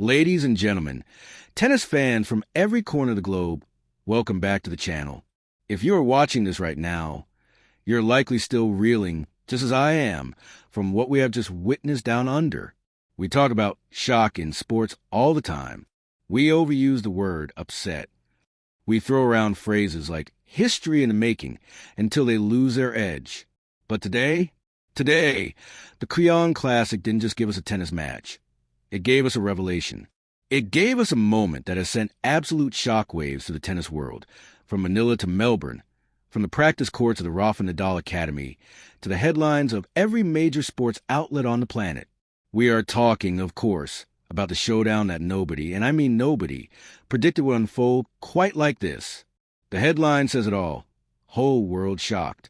Ladies and gentlemen, tennis fans from every corner of the globe, welcome back to the channel. If you are watching this right now, you're likely still reeling, just as I am, from what we have just witnessed down under. We talk about shock in sports all the time. We overuse the word upset. We throw around phrases like history in the making until they lose their edge. But today, the Kooyong Classic didn't just give us a tennis match. It gave us a revelation. It gave us a moment that has sent absolute shockwaves to the tennis world, from Manila to Melbourne, from the practice courts of the Rafa Nadal Academy to the headlines of every major sports outlet on the planet. We are talking, of course, about the showdown that nobody, and I mean nobody, predicted would unfold quite like this. The headline says it all. Whole world shocked.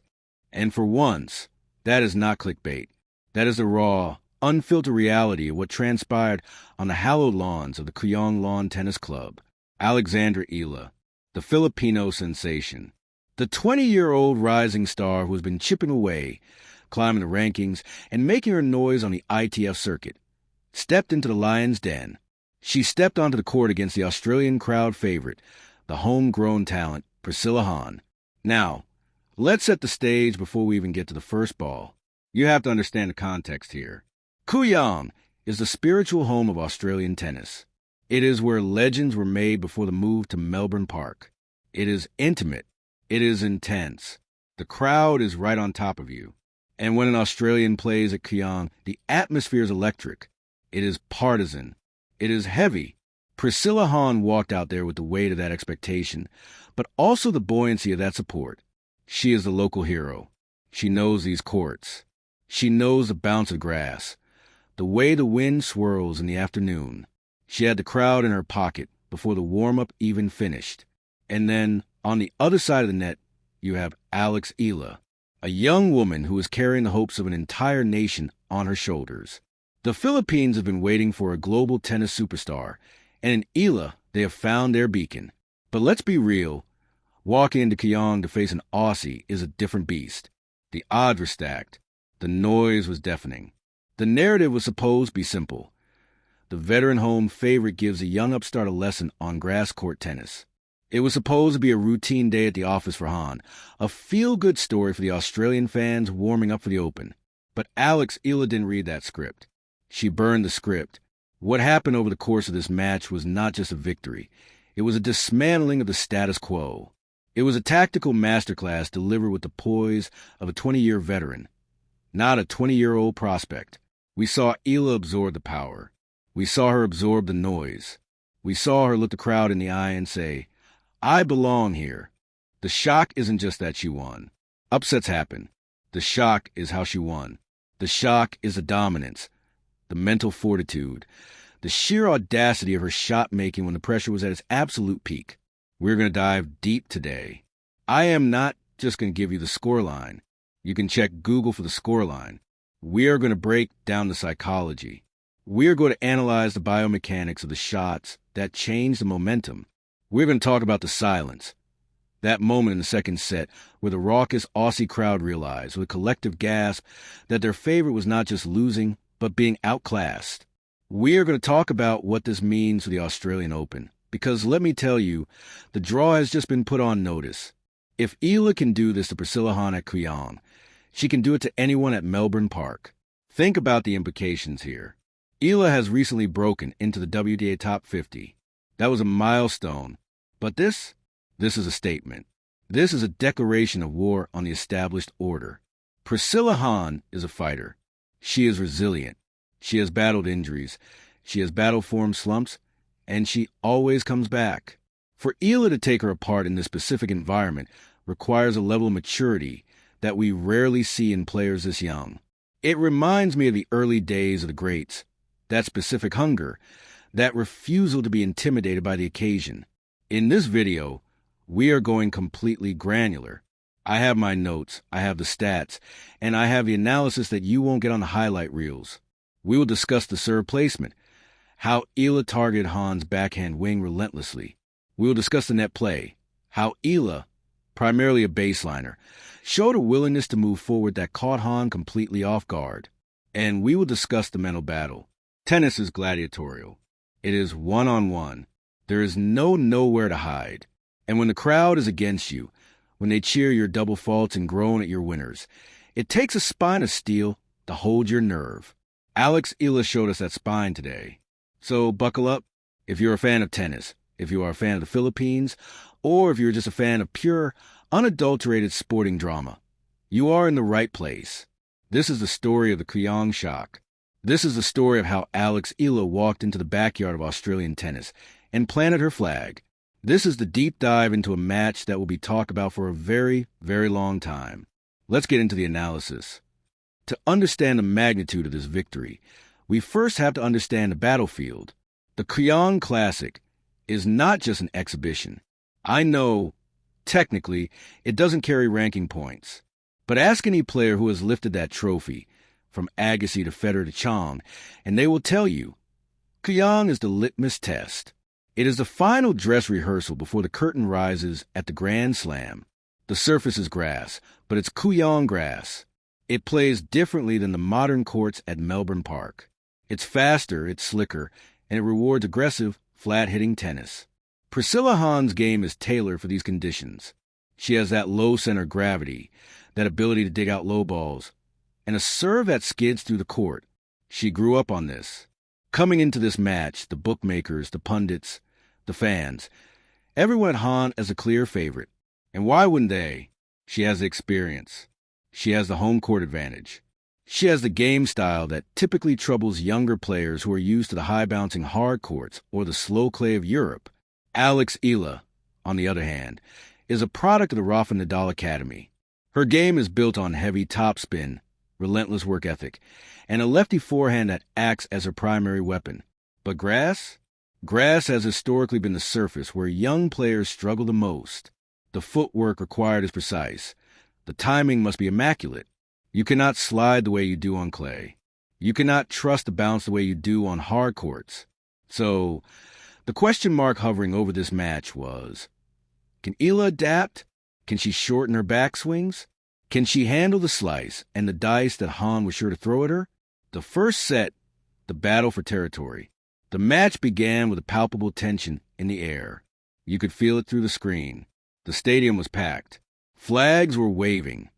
And for once, that is not clickbait. That is the raw, unfiltered reality of what transpired on the hallowed lawns of the Kooyong Lawn Tennis Club. Alexandra Eala, the Filipino sensation. The 20-year-old rising star who has been chipping away, climbing the rankings, and making her noise on the ITF circuit, stepped into the lion's den. She stepped onto the court against the Australian crowd favorite, the homegrown talent, Priscilla. Now, let's set the stage before we even get to the first ball. You have to understand the context here. Kooyong is the spiritual home of Australian tennis. It is where legends were made before the move to Melbourne Park. It is intimate. It is intense. The crowd is right on top of you. And when an Australian plays at Kooyong, the atmosphere is electric. It is partisan. It is heavy. Priscilla walked out there with the weight of that expectation, but also the buoyancy of that support. She is the local hero. She knows these courts. She knows the bounce of grass, the way the wind swirls in the afternoon. She had the crowd in her pocket before the warm-up even finished. And then, on the other side of the net, you have Eala, a young woman who is carrying the hopes of an entire nation on her shoulders. The Philippines have been waiting for a global tennis superstar, and in Eala, they have found their beacon. But let's be real, walking into Kooyong to face an Aussie is a different beast. The odds were stacked. The noise was deafening. The narrative was supposed to be simple. The veteran home favorite gives a young upstart a lesson on grass court tennis. It was supposed to be a routine day at the office for a feel-good story for the Australian fans warming up for the Open. But Eala didn't read that script. She burned the script. What happened over the course of this match was not just a victory. It was a dismantling of the status quo. It was a tactical masterclass delivered with the poise of a 20-year veteran, not a 20-year-old prospect. We saw Eala absorb the power. We saw her absorb the noise. We saw her look the crowd in the eye and say, I belong here. The shock isn't just that she won. Upsets happen. The shock is how she won. The shock is the dominance, the mental fortitude, the sheer audacity of her shot-making when the pressure was at its absolute peak. We're going to dive deep today. I am not just going to give you the scoreline. You can check Google for the scoreline. We are going to break down the psychology. We are going to analyze the biomechanics of the shots that change the momentum. We're going to talk about the silence, that moment in the second set where the raucous Aussie crowd realized with a collective gasp that their favorite was not just losing, but being outclassed. We are going to talk about what this means for the Australian Open, because let me tell you, the draw has just been put on notice. If Eala can do this to Priscilla at Kooyong, she can do it to anyone at Melbourne Park. Think about the implications here. Eala has recently broken into the WTA Top 50. That was a milestone. But this is a statement. This is a declaration of war on the established order. Priscilla is a fighter. She is resilient. She has battled injuries. She has battled form slumps, and she always comes back. For Eala to take her apart in this specific environment requires a level of maturity that we rarely see in players this young. It reminds me of the early days of the greats, that specific hunger, that refusal to be intimidated by the occasion. In this video, we are going completely granular. I have my notes, I have the stats, and I have the analysis that you won't get on the highlight reels. We will discuss the serve placement, how Eala targeted Han's backhand wing relentlessly. We will discuss the net play, how Eala, primarily a baseliner, showed a willingness to move forward that caught Han completely off guard. And we will discuss the mental battle. Tennis is gladiatorial. It is one-on-one. There is nowhere to hide. And when the crowd is against you, when they cheer your double faults and groan at your winners, it takes a spine of steel to hold your nerve. Eala showed us that spine today. So buckle up if you're a fan of tennis, if you are a fan of the Philippines, or if you're just a fan of pure, unadulterated sporting drama. You are in the right place. This is the story of the Kooyong shock. This is the story of how Eala walked into the backyard of Australian tennis and planted her flag. This is the deep dive into a match that will be talked about for a very, very long time. Let's get into the analysis. To understand the magnitude of this victory, we first have to understand the battlefield. The Kooyong Classic is not just an exhibition. I know, technically, it doesn't carry ranking points. But ask any player who has lifted that trophy, from Agassi to Federer to Chong, and they will tell you, Kooyong is the litmus test. It is the final dress rehearsal before the curtain rises at the Grand Slam. The surface is grass, but it's Kooyong grass. It plays differently than the modern courts at Melbourne Park. It's faster, it's slicker, and it rewards aggressive, flat-hitting tennis. Priscilla Han's game is tailored for these conditions. She has that low center gravity, that ability to dig out low balls, and a serve that skids through the court. She grew up on this. Coming into this match, the bookmakers, the pundits, the fans, everyone had Han as a clear favorite. And why wouldn't they? She has the experience. She has the home court advantage. She has the game style that typically troubles younger players who are used to the high-bouncing hard courts or the slow clay of Europe. Eala, on the other hand, is a product of the Rafa Nadal Academy. Her game is built on heavy topspin, relentless work ethic, and a lefty forehand that acts as her primary weapon. But grass? Grass has historically been the surface where young players struggle the most. The footwork required is precise. The timing must be immaculate. You cannot slide the way you do on clay. You cannot trust the bounce the way you do on hard courts. So, the question mark hovering over this match was, can Eala adapt? Can she shorten her backswings? Can she handle the slice and the dice that Han was sure to throw at her? The first set, the battle for territory. The match began with a palpable tension in the air. You could feel it through the screen. The stadium was packed. Flags were waving,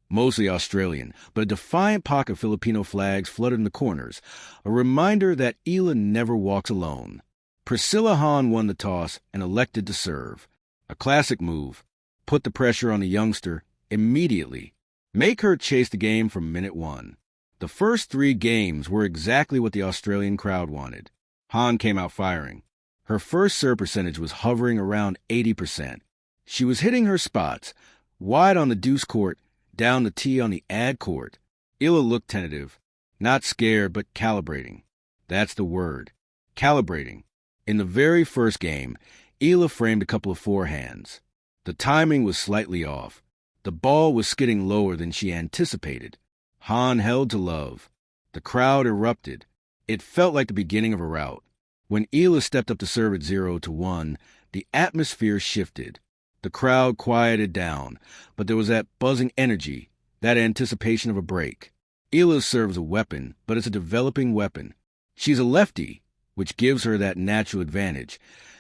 mostly Australian, but a defiant pocket of Filipino flags fluttered in the corners, a reminder that Eala never walks alone. Priscilla Han won the toss and elected to serve. A classic move. Put the pressure on the youngster immediately. Make her chase the game from minute one. The first 3 games were exactly what the Australian crowd wanted. Han came out firing. Her first serve percentage was hovering around 80%. She was hitting her spots, wide on the deuce court, down the tee on the ad court. Eala looked tentative, not scared, but calibrating. That's the word. Calibrating. In the very first game, Eala framed a couple of forehands. The timing was slightly off. The ball was skidding lower than she anticipated. Han held to love. The crowd erupted. It felt like the beginning of a rout. When Eala stepped up to serve at 0-1, the atmosphere shifted. The crowd quieted down, but there was that buzzing energy, that anticipation of a break. Eala serves a weapon, but it's a developing weapon. She's a lefty, which gives her that natural advantage,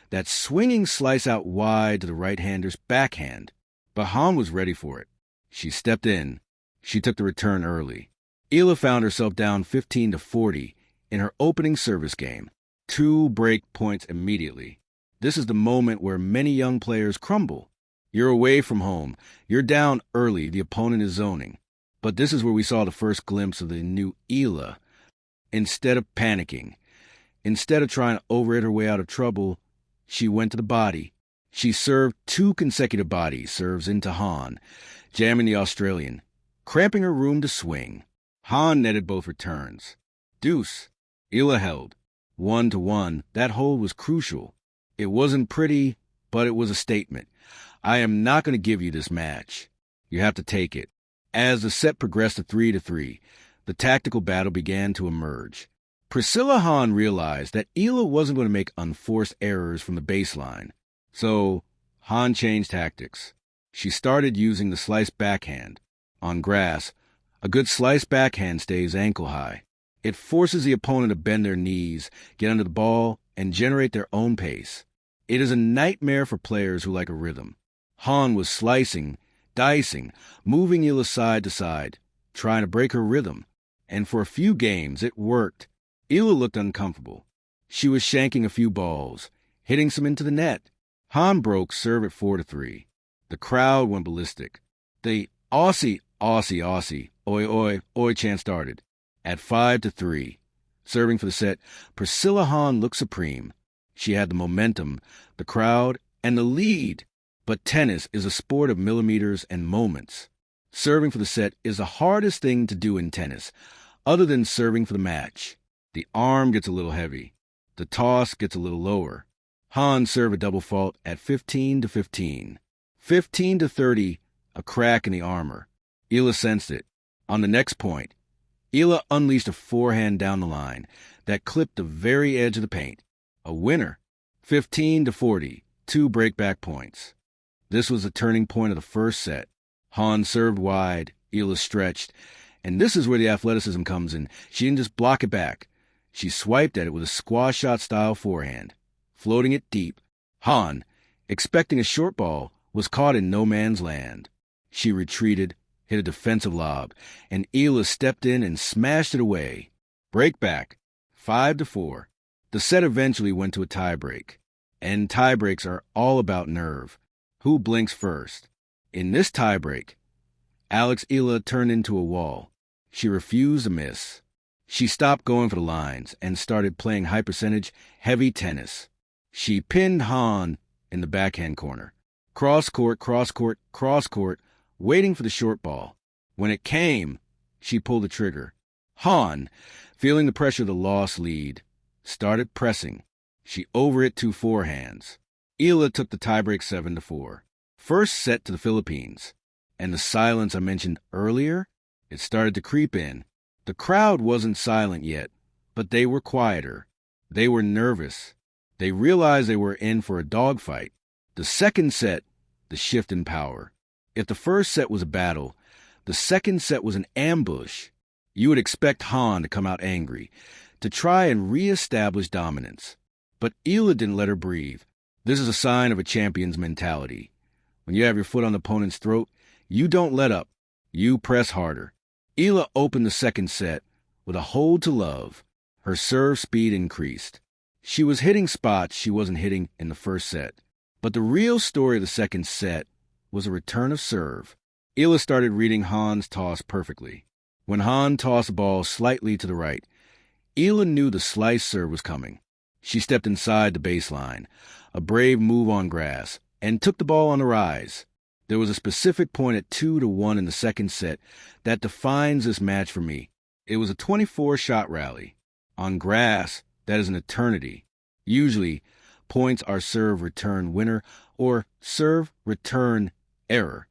that swinging slice out wide to the right-hander's backhand. But Han was ready for it. She stepped in. She took the return early. Eala found herself down 15-40 in her opening service game. 2 break points immediately. This is the moment where many young players crumble. You're away from home. You're down early. The opponent is zoning. But this is where we saw the first glimpse of the new Eala. Instead of panicking, instead of trying to overhit her way out of trouble, she went to the body. She served 2 consecutive body serves into Han, jamming the Australian, cramping her room to swing. Han netted both returns. Deuce. Eala held. 1-1. That hold was crucial. It wasn't pretty, but it was a statement. I am not going to give you this match. You have to take it. As the set progressed to 3-3, the tactical battle began to emerge. Priscilla Han realized that Eala wasn't going to make unforced errors from the baseline. So, Han changed tactics. She started using the slice backhand. On grass, a good slice backhand stays ankle high. It forces the opponent to bend their knees, get under the ball, and generate their own pace. It is a nightmare for players who like a rhythm. Han was slicing, dicing, moving Eala side to side, trying to break her rhythm. And for a few games, it worked. Eala looked uncomfortable. She was shanking a few balls, hitting some into the net. Han broke serve at 4-3. The crowd went ballistic. The Aussie, oi oi, oi chant started. At 5-3. Serving for the set, Priscilla Han looked supreme. She had the momentum, the crowd, and the lead. But tennis is a sport of millimeters and moments. Serving for the set is the hardest thing to do in tennis, other than serving for the match. The arm gets a little heavy. The toss gets a little lower. Han served a double fault at 15-15. 15-30, a crack in the armor. Eala sensed it. On the next point, Eala unleashed a forehand down the line that clipped the very edge of the paint. A winner. 15-40, 2 breakback points. This was the turning point of the first set. Han served wide, Eala stretched, and this is where the athleticism comes in. She didn't just block it back. She swiped at it with a squash shot style forehand, floating it deep. Han, expecting a short ball, was caught in no man's land. She retreated, hit a defensive lob, and Eala stepped in and smashed it away. Break back, 5-4. The set eventually went to a tiebreak, and tiebreaks are all about nerve. Who blinks first? In this tiebreak, Eala turned into a wall. She refused to miss. She stopped going for the lines and started playing high-percentage, heavy tennis. She pinned Han in the backhand corner. Cross-court, cross-court, cross-court, waiting for the short ball. When it came, she pulled the trigger. Han, feeling the pressure of the lost lead, started pressing. She over-hit 2 forehands. Eala took the tiebreak 7-4. First set to the Philippines. And the silence I mentioned earlier, it started to creep in. The crowd wasn't silent yet, but they were quieter. They were nervous. They realized they were in for a dogfight. The second set, the shift in power. If the first set was a battle, the second set was an ambush. You would expect Han to come out angry, to try and re-establish dominance. But Eala didn't let her breathe. This is a sign of a champion's mentality. When you have your foot on the opponent's throat, you don't let up. You press harder. Eala opened the second set with a hold to love. Her serve speed increased. She was hitting spots she wasn't hitting in the first set. But the real story of the second set was a return of serve. Eala started reading Han's toss perfectly. When Han tossed the ball slightly to the right, Eala knew the slice serve was coming. She stepped inside the baseline, a brave move on grass, and took the ball on the rise. There was a specific point at 2-1 in the second set that defines this match for me. It was a 24-shot rally. On grass, that is an eternity. Usually, points are serve return winner or serve return error.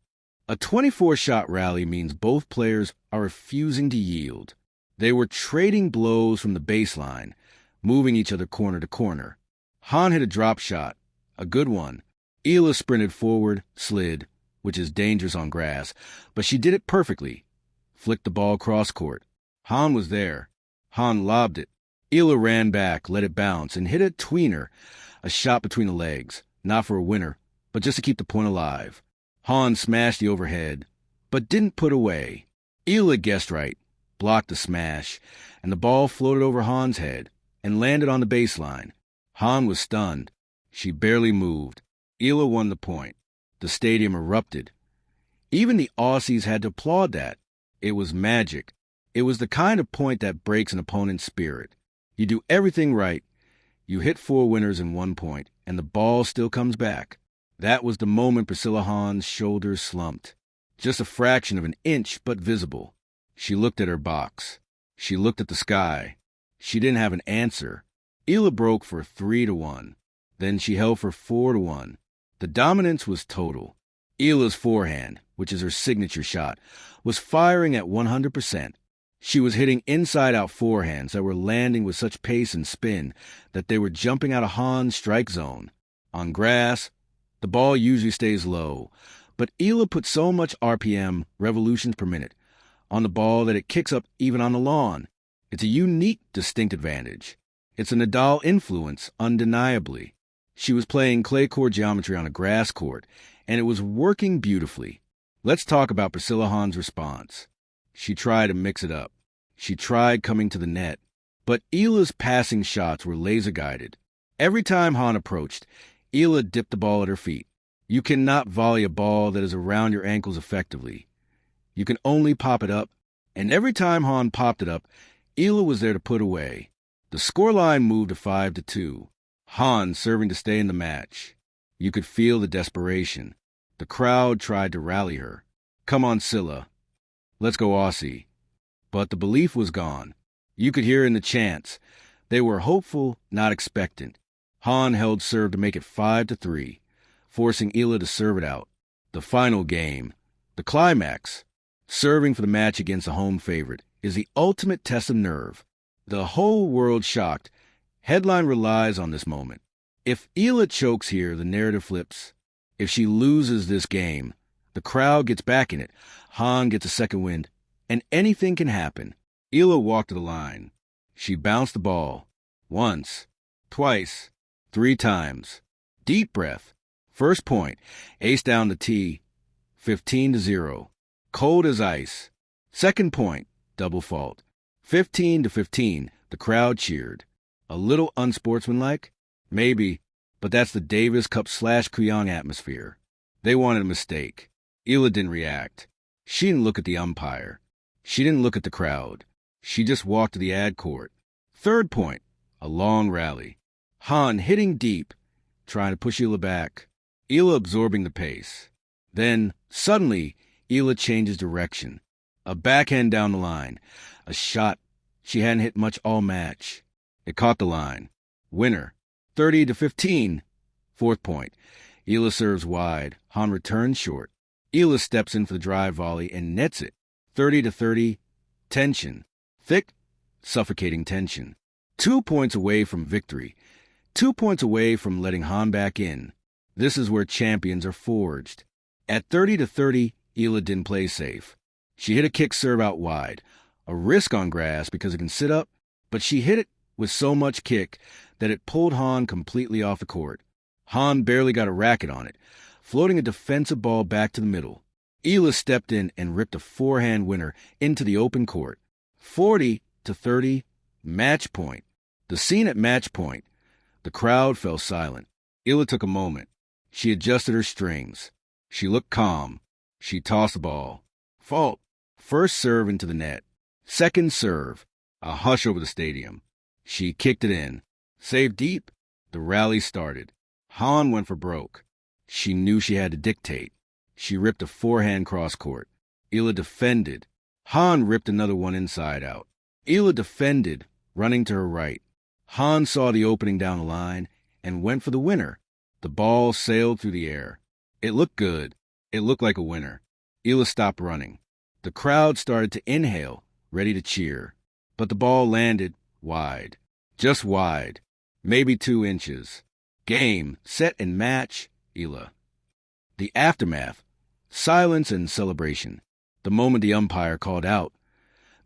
A 24-shot rally means both players are refusing to yield. They were trading blows from the baseline, moving each other corner to corner. Han hit a drop shot, a good one. Eala sprinted forward, slid, which is dangerous on grass, but she did it perfectly. Flicked the ball cross-court. Han was there. Han lobbed it. Eala ran back, let it bounce, and hit a tweener, a shot between the legs, not for a winner, but just to keep the point alive. Han smashed the overhead, but didn't put away. Eala guessed right, blocked the smash, and the ball floated over Han's head and landed on the baseline. Han was stunned. She barely moved. Eala won the point. The stadium erupted. Even the Aussies had to applaud that. It was magic. It was the kind of point that breaks an opponent's spirit. You do everything right. You hit 4 winners in 1 point, and the ball still comes back. That was the moment Priscilla Han's shoulders slumped. Just a fraction of an inch, but visible. She looked at her box. She looked at the sky. She didn't have an answer. Eala broke for 3-1. Then she held for 4-1. The dominance was total. Eala's forehand, which is her signature shot, was firing at 100%. She was hitting inside-out forehands that were landing with such pace and spin that they were jumping out of Han's strike zone. On grass, the ball usually stays low, but Eala put so much RPM, revolutions per minute, on the ball that it kicks up even on the lawn. It's a unique, distinct advantage. It's a Nadal influence, undeniably. She was playing clay court geometry on a grass court, and it was working beautifully. Let's talk about Priscilla Han's response. She tried to mix it up. She tried coming to the net. But Eala's passing shots were laser-guided. Every time Han approached, Eala dipped the ball at her feet. You cannot volley a ball that is around your ankles effectively. You can only pop it up, and every time Han popped it up, Eala was there to put away. The scoreline moved to 5-2. Han serving to stay in the match. You could feel the desperation. The crowd tried to rally her. Come on, Scylla. Let's go, Aussie. But the belief was gone. You could hear in the chants. They were hopeful, not expectant. Han held serve to make it 5-3, forcing Eala to serve it out. The final game, the climax, serving for the match against a home favorite, is the ultimate test of nerve. The whole world shocked. Headline relies on this moment. If Eala chokes here, the narrative flips. If she loses this game, the crowd gets back in it. Han gets a second wind, and anything can happen. Eala walked to the line. She bounced the ball. Once, twice, 3 times. Deep breath. First point. Ace down the tee. 15-0. Cold as ice. Second point. Double fault. 15-15. The crowd cheered. A little unsportsmanlike? Maybe, but that's the Davis Cup / Kooyong atmosphere. They wanted a mistake. Eala didn't react. She didn't look at the umpire. She didn't look at the crowd. She just walked to the ad court. Third point, a long rally. Han hitting deep, trying to push Eala back. Eala absorbing the pace. Then, suddenly, Eala changes direction. A backhand down the line. A shot she hadn't hit much all match. It caught the line. Winner. 30-15. Fourth point. Eala serves wide. Han returns short. Eala steps in for the drive volley and nets it. 30-30. Tension. Thick, suffocating tension. 2 points away from victory. 2 points away from letting Han back in. This is where champions are forged. At 30-30, Eala didn't play safe. She hit a kick serve out wide. A risk on grass because it can sit up, but she hit it with so much kick that it pulled Han completely off the court. Han barely got a racket on it, floating a defensive ball back to the middle. Eala stepped in and ripped a forehand winner into the open court. 40-30, match point. The scene at match point. The crowd fell silent. Eala took a moment. She adjusted her strings. She looked calm. She tossed the ball. Fault. First serve into the net. Second serve. A hush over the stadium. She kicked it in. Saved deep. The rally started. Han went for broke. She knew she had to dictate. She ripped a forehand cross court. Eala defended. Han ripped another one inside out. Eala defended, running to her right. Han saw the opening down the line and went for the winner. The ball sailed through the air. It looked good. It looked like a winner. Eala stopped running. The crowd started to inhale, ready to cheer. But the ball landed wide. Just wide. Maybe 2 inches. Game, set, and match, Eala. The aftermath. Silence and celebration. The moment the umpire called out,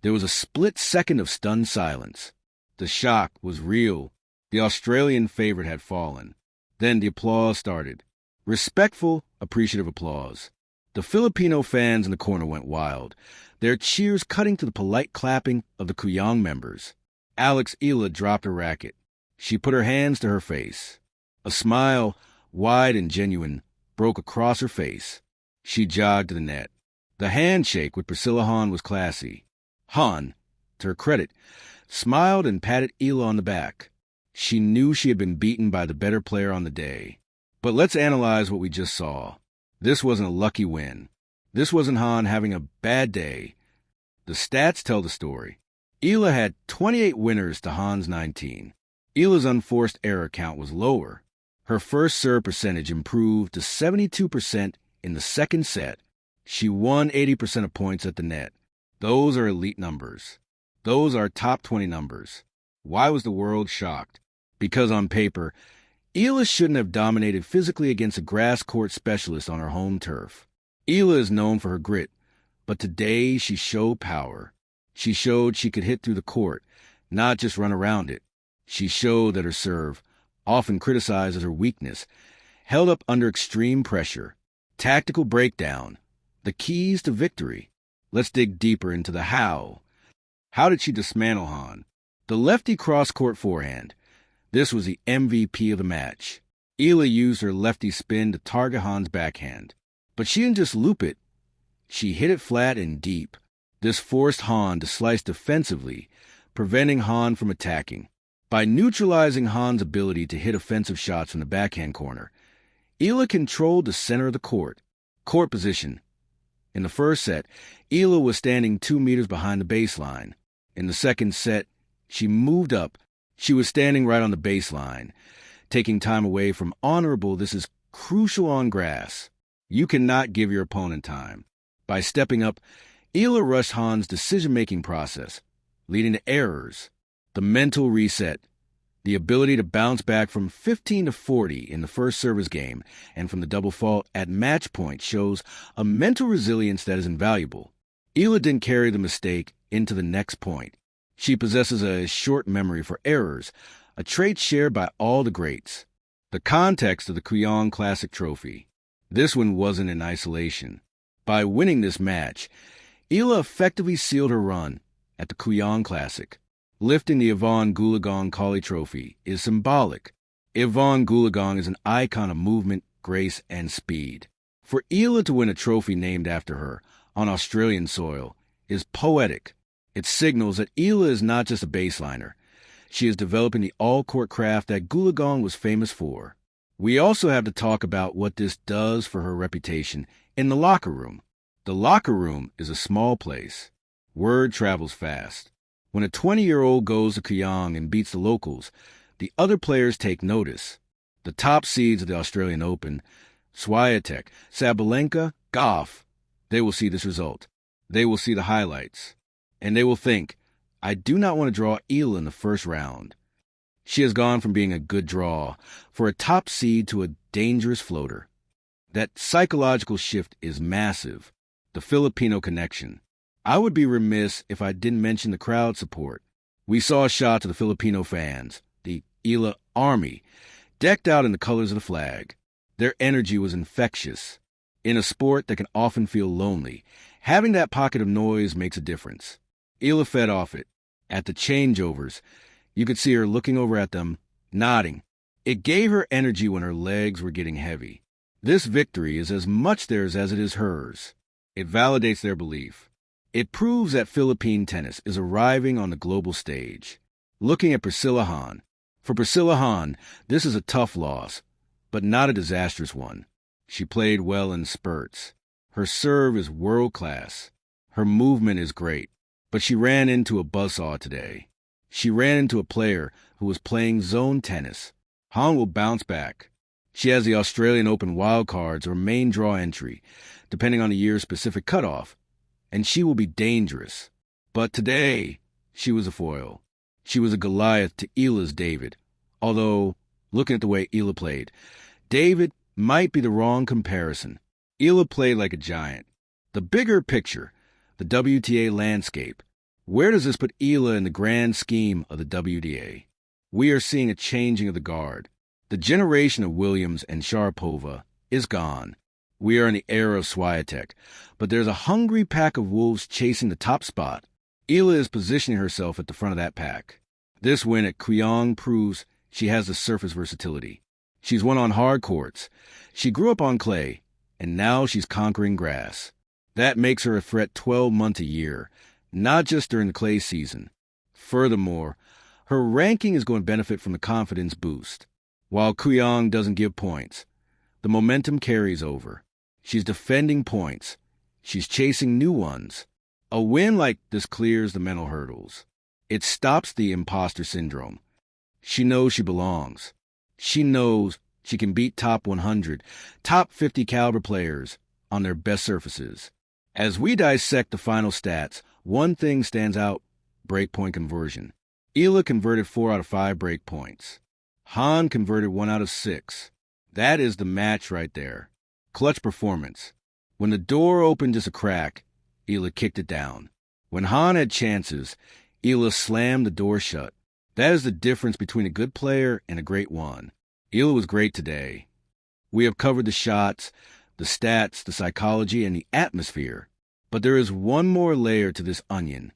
there was a split second of stunned silence. The shock was real. The Australian favorite had fallen. Then the applause started. Respectful, appreciative applause. The Filipino fans in the corner went wild, their cheers cutting to the polite clapping of the Kooyong members. Eala dropped her racket. She put her hands to her face. A smile, wide and genuine, broke across her face. She jogged to the net. The handshake with Priscilla Han was classy. Han, to her credit, smiled and patted Eala on the back. She knew she had been beaten by the better player on the day. But let's analyze what we just saw. This wasn't a lucky win. This wasn't Han having a bad day. The stats tell the story. Eala had 28 winners to Han's 19. Eala's unforced error count was lower. Her first serve percentage improved to 72% in the second set. She won 80% of points at the net. Those are elite numbers. Those are top 20 numbers. Why was the world shocked? Because on paper, Eala shouldn't have dominated physically against a grass court specialist on her home turf. Eala is known for her grit, but today she showed power. She showed she could hit through the court, not just run around it. She showed that her serve, often criticized as her weakness, held up under extreme pressure. Tactical breakdown. The keys to victory. Let's dig deeper into the how. How did she dismantle Han? The lefty cross-court forehand. This was the MVP of the match. Eala used her lefty spin to target Han's backhand. But she didn't just loop it. She hit it flat and deep. This forced Han to slice defensively, preventing Han from attacking. By neutralizing Han's ability to hit offensive shots from the backhand corner, Eala controlled the center of the court. Court position. In the first set, Eala was standing 2 meters behind the baseline. In the second set, she moved up. She was standing right on the baseline, taking time away from honorable. This is crucial on grass. You cannot give your opponent time. By stepping up, Eala rushed Han's decision-making process, leading to errors. The mental reset, the ability to bounce back from 15 to 40 in the first service game and from the double fault at match point shows a mental resilience that is invaluable. Eala didn't carry the mistake into the next point. She possesses a short memory for errors, a trait shared by all the greats. The context of the Kooyong Classic Trophy. This one wasn't in isolation. By winning this match, Eala effectively sealed her run at the Kooyong Classic. Lifting the Yvonne Goolagong Collie Trophy is symbolic. Yvonne Goolagong is an icon of movement, grace, and speed. For Eala to win a trophy named after her on Australian soil is poetic. It signals that Eala is not just a baseliner. She is developing the all-court craft that Goolagong was famous for. We also have to talk about what this does for her reputation in the locker room. The locker room is a small place. Word travels fast. When a 20-year-old goes to Kooyong and beats the locals, the other players take notice. The top seeds of the Australian Open, Swiatek, Sabalenka, Goff, they will see this result. They will see the highlights. And they will think, I do not want to draw Eala in the first round. She has gone from being a good draw for a top seed to a dangerous floater. That psychological shift is massive. The Filipino connection. I would be remiss if I didn't mention the crowd support. We saw shots of the Filipino fans, the Eala Army, decked out in the colors of the flag. Their energy was infectious. In a sport that can often feel lonely, having that pocket of noise makes a difference. Eala fed off it. At the changeovers, you could see her looking over at them, nodding. It gave her energy when her legs were getting heavy. This victory is as much theirs as it is hers. It validates their belief. It proves that Philippine tennis is arriving on the global stage. Looking at Priscilla Han. For Priscilla Han, this is a tough loss, but not a disastrous one. She played well in spurts. Her serve is world-class. Her movement is great. But she ran into a buzzsaw today. She ran into a player who was playing zone tennis. Han will bounce back. She has the Australian Open wildcards or main draw entry, depending on the year's specific cutoff, and she will be dangerous. But today, she was a foil. She was a Goliath to Eala's David. Although, looking at the way Eala played, David might be the wrong comparison. Eala played like a giant. The bigger picture, the WTA landscape. Where does this put Eala in the grand scheme of the WTA? We are seeing a changing of the guard. The generation of Williams and Sharapova is gone. We are in the era of Swiatek, but there's a hungry pack of wolves chasing the top spot. Eala is positioning herself at the front of that pack. This win at Kooyong proves she has the surface versatility. She's won on hard courts. She grew up on clay, and now she's conquering grass. That makes her a threat 12 months a year, not just during the clay season. Furthermore, her ranking is going to benefit from the confidence boost. While Kooyong doesn't give points, the momentum carries over. She's defending points. She's chasing new ones. A win like this clears the mental hurdles. It stops the imposter syndrome. She knows she belongs. She knows she can beat top 100, top 50 caliber players on their best surfaces. As we dissect the final stats, one thing stands out: breakpoint conversion. Eala converted 4 out of 5 breakpoints. Han converted 1 out of 6. That is the match right there. Clutch performance. When the door opened just a crack, Eala kicked it down. When Han had chances, Eala slammed the door shut. That is the difference between a good player and a great one. Eala was great today. We have covered the shots, the stats, the psychology, and the atmosphere. But there is one more layer to this onion: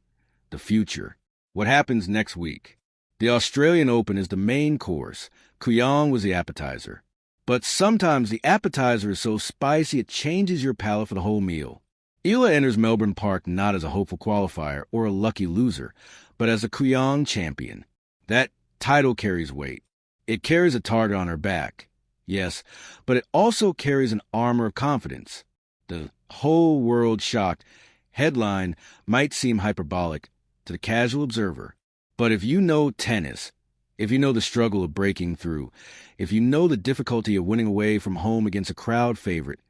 the future. What happens next week? The Australian Open is the main course. Kooyong was the appetizer. But sometimes the appetizer is so spicy it changes your palate for the whole meal. Eala enters Melbourne Park not as a hopeful qualifier or a lucky loser, but as a Kooyong champion. That title carries weight. It carries a target on her back, yes, but it also carries an armor of confidence. The whole world shocked headline might seem hyperbolic to the casual observer, but if you know tennis, if you know the struggle of breaking through, if you know the difficulty of winning away from home against a crowd favorite,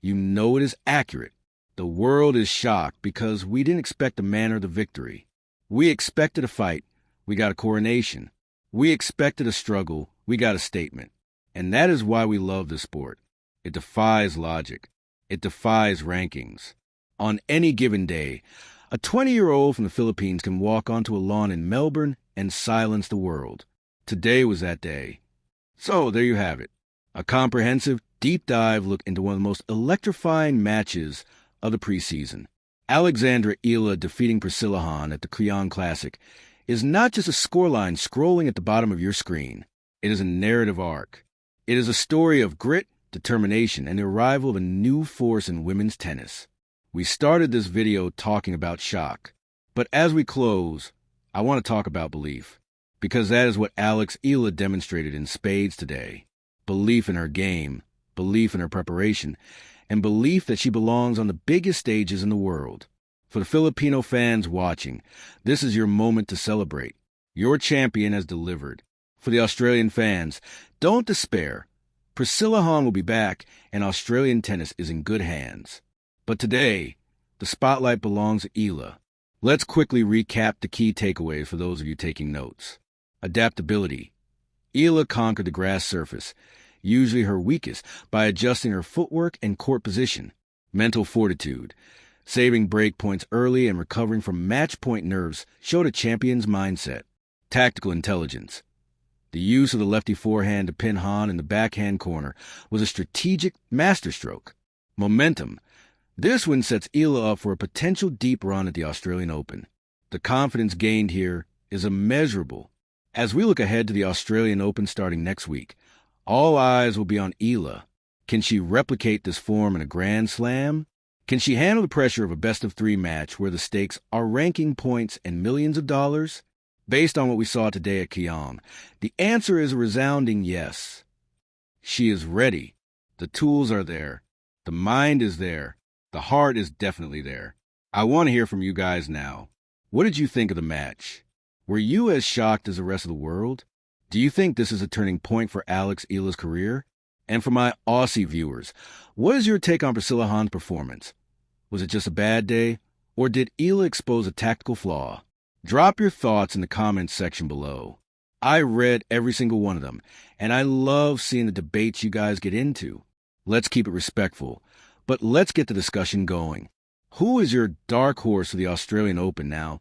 you know it is accurate. The world is shocked because we didn't expect the manner of the victory. We expected a fight. We got a coronation. We expected a struggle. We got a statement. And that is why we love this sport. It defies logic. It defies rankings. On any given day, a 20-year-old from the Philippines can walk onto a lawn in Melbourne and silence the world. Today was that day. So there you have it. A comprehensive, deep dive look into one of the most electrifying matches of the preseason. Alexandra Eala defeating Priscilla at the Kooyong Classic is not just a scoreline scrolling at the bottom of your screen. It is a narrative arc. It is a story of grit, determination, and the arrival of a new force in women's tennis. We started this video talking about shock, but as we close, I want to talk about belief, because that is what Alex Eala demonstrated in spades today. Belief in her game, belief in her preparation, and belief that she belongs on the biggest stages in the world. For the Filipino fans watching, this is your moment to celebrate. Your champion has delivered. For the Australian fans, don't despair. Priscilla will be back, and Australian tennis is in good hands. But today, the spotlight belongs to Eala. Let's quickly recap the key takeaways for those of you taking notes. Adaptability. Eala conquered the grass surface, usually her weakest, by adjusting her footwork and court position. Mental fortitude. Saving break points early and recovering from match point nerves showed a champion's mindset. Tactical intelligence. The use of the lefty forehand to pin in the backhand corner was a strategic masterstroke. Momentum. This one sets Eala up for a potential deep run at the Australian Open. The confidence gained here is immeasurable. As we look ahead to the Australian Open starting next week, all eyes will be on Eala. Can she replicate this form in a Grand Slam? Can she handle the pressure of a best-of-3 match where the stakes are ranking points and millions of dollars? Based on what we saw today at Kooyong, the answer is a resounding yes. She is ready. The tools are there. The mind is there. The heart is definitely there. I want to hear from you guys now. What did you think of the match? Were you as shocked as the rest of the world? Do you think this is a turning point for Alex Eala's career? And for my Aussie viewers, what is your take on Priscilla's performance? Was it just a bad day, or did Eala expose a tactical flaw? Drop your thoughts in the comments section below. I read every single one of them, and I love seeing the debates you guys get into. Let's keep it respectful, but let's get the discussion going. Who is your dark horse for the Australian Open now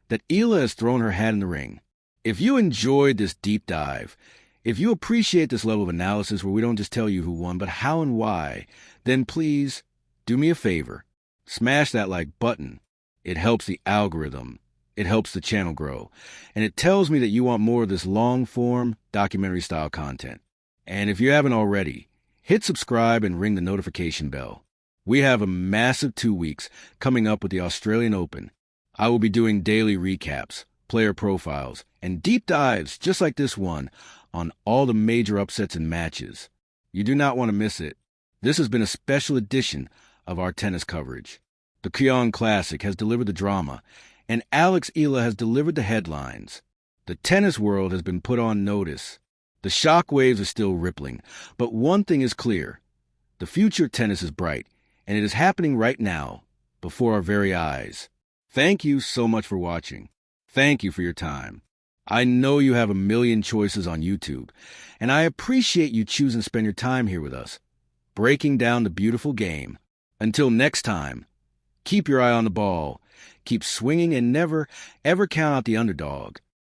that Eala has thrown her hat in the ring? If you enjoyed this deep dive, if you appreciate this level of analysis where we don't just tell you who won, but how and why, then please do me a favor. Smash that like button. It helps the algorithm. It helps the channel grow. And it tells me that you want more of this long-form, documentary-style content. And if you haven't already, hit subscribe and ring the notification bell. We have a massive 2 weeks coming up with the Australian Open. I will be doing daily recaps, player profiles, and deep dives just like this one on all the major upsets and matches. You do not want to miss it. This has been a special edition of our tennis coverage. The Kooyong Classic has delivered the drama, and Alex Eala has delivered the headlines. The tennis world has been put on notice. The shockwaves are still rippling, but one thing is clear. The future of tennis is bright, and it is happening right now, before our very eyes. Thank you so much for watching. Thank you for your time. I know you have a million choices on YouTube, and I appreciate you choosing to spend your time here with us, breaking down the beautiful game. Until next time, keep your eye on the ball, keep swinging, and never, ever count out the underdog.